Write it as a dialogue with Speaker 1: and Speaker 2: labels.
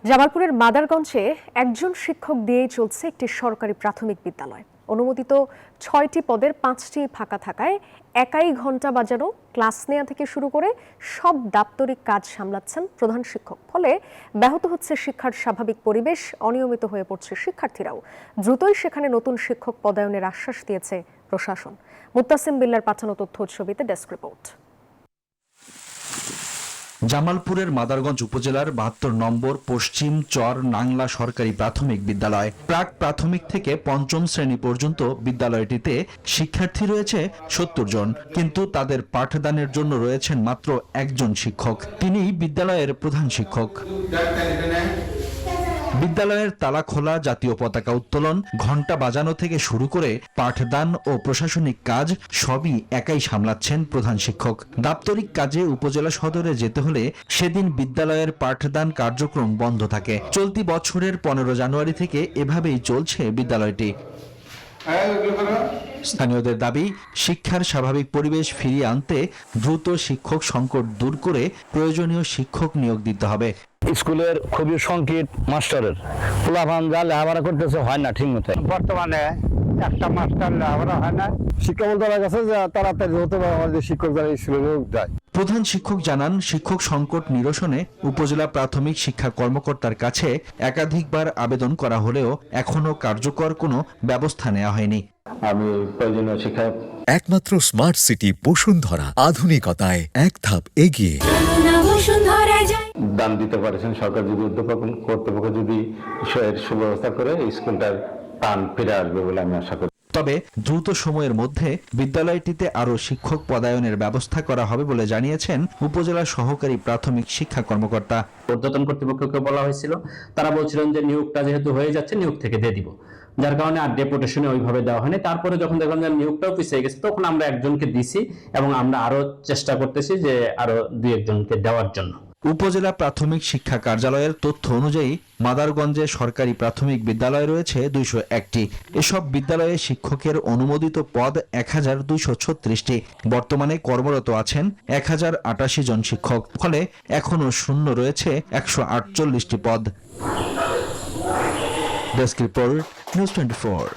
Speaker 1: জামালপুরের মাদারগঞ্জে একজন শিক্ষক দিয়েই চলছে একটি সরকারি প্রাথমিক বিদ্যালয়। অনুমোদিত ৬টি পদের ৫টি ফাঁকা থাকায় একাই ঘণ্টা বাজানো, ক্লাস নেওয়া থেকে শুরু করে সব দাপ্তরিক কাজ সামলাচ্ছেন প্রধান শিক্ষক। ফলে ব্যাহত হচ্ছে শিক্ষার স্বাভাবিক পরিবেশ, অনিয়মিত হয়ে পড়ছে শিক্ষার্থীরাও। দ্রুতই সেখানে নতুন শিক্ষক পদায়নের আশ্বাস দিয়েছে প্রশাসন। মুত্তাসিম বিল্লার পাঠানো তথ্য ছবিতে ডেস্ক রিপোর্ট।
Speaker 2: জামালপুরের মাদারগঞ্জ উপজেলার ৭২ নম্বর পশ্চিম চর নাংলা সরকারি প্রাথমিক বিদ্যালয়। প্রাক প্রাথমিক থেকে পঞ্চম শ্রেণী পর্যন্ত বিদ্যালয়টিতে শিক্ষার্থী রয়েছে ৭০ জন, কিন্তু তাদের পাঠদানের জন্য রয়েছেন মাত্র একজন শিক্ষক। তিনি বিদ্যালয়ের প্রধান শিক্ষক। বিদ্যালয়ের তালা খোলা, জাতীয় পতাকা উত্তোলন, ঘণ্টা বাজানো থেকে শুরু করে পাঠদান ও প্রশাসনিক কাজ সবই একাই সামলাচ্ছেন প্রধান শিক্ষক। দাপ্তরিক কাজে উপজেলা সদরে যেতে হলে সেদিন বিদ্যালয়ের পাঠদান কার্যক্রম বন্ধ থাকে। চলতি বছরের ১৫ জানুয়ারি থেকে এভাবেই চলছে বিদ্যালয়টি। স্থানীয়দের দাবি, শিক্ষার স্বাভাবিক পরিবেশ ফিরিয়ে আনতে দ্রুত শিক্ষক সংকট দূর করে প্রয়োজনীয় শিক্ষক নিয়োগ দিতে হবে।
Speaker 3: স্কুলের খুবই সংকট, মাস্টারের পোলাপান যা লেখাপড়া করতেছে হয় না ঠিক মতো।
Speaker 4: বর্তমানে একটা মাস্টার লেখাপড়া হয় না।
Speaker 3: শিক্ষা মন্ত্রণালয়ের কাছে তাড়াতাড়ি হতে পারে আমাদের শিক্ষক যারা স্কুলে যায়।
Speaker 2: প্রধান শিক্ষক জানান, শিক্ষক সংকট নিরসনে উপজেলা প্রাথমিক শিক্ষা কর্মকর্তার কাছে একাধিকবার আবেদন করা হলেও এখনো কার্যকর কোনো ব্যবস্থা নেওয়া হয়নি।
Speaker 3: আমি প্রয়োজনীয় শিক্ষা
Speaker 5: একমাত্র স্মার্ট সিটি বসুন্ধরা, আধুনিকতায় এক ধাপ এগিয়ে।
Speaker 3: দান দিতে পারেছেন সরকার, যদি উদ্যোগ কর্তৃপক্ষ যদি সুব্যবস্থা করে স্কুলটার প্রাণ ফিরে আসবে বলে আমি আশা করি।
Speaker 2: তবে দ্রুত সময়ের মধ্যে বিদ্যালয়টিতে আরও শিক্ষক পদায়নের ব্যবস্থা করা হবে বলে জানিয়েছেন উপজেলা সহকারী প্রাথমিক শিক্ষা কর্মকর্তা।
Speaker 6: ঊর্ধ্বতন কর্তৃপক্ষকে বলা হয়েছিল, তারা বলছিলেন যে নিয়োগটা যেহেতু হয়ে যাচ্ছে নিয়োগ থেকে দিয়ে দিব, যার কারণে আর ডেপুটেশনে ওইভাবে দেওয়া হয়নি। তারপরে যখন দেখলাম যে নিয়োগটাও পিছিয়ে গেছে, তখন আমরা একজনকে দিছি এবং আমরা আরো চেষ্টা করতেছি যে আরো ২-১জনকে দেওয়ার জন্য।
Speaker 2: উপজেলা প্রাথমিক শিক্ষা কার্যালয়ের তথ্য অনুযায়ী মাদারগঞ্জে সরকারি প্রাথমিক বিদ্যালয় রয়েছে ২০১টি। এসব বিদ্যালয়ে শিক্ষকের অনুমোদিত পদ ১,২৩৬টি। বর্তমানে কর্মরত আছেন ১,০৮৮ জন শিক্ষক। ফলে এখনো শূন্য রয়েছে ১৪৮টি পদ। Desk report, news 24।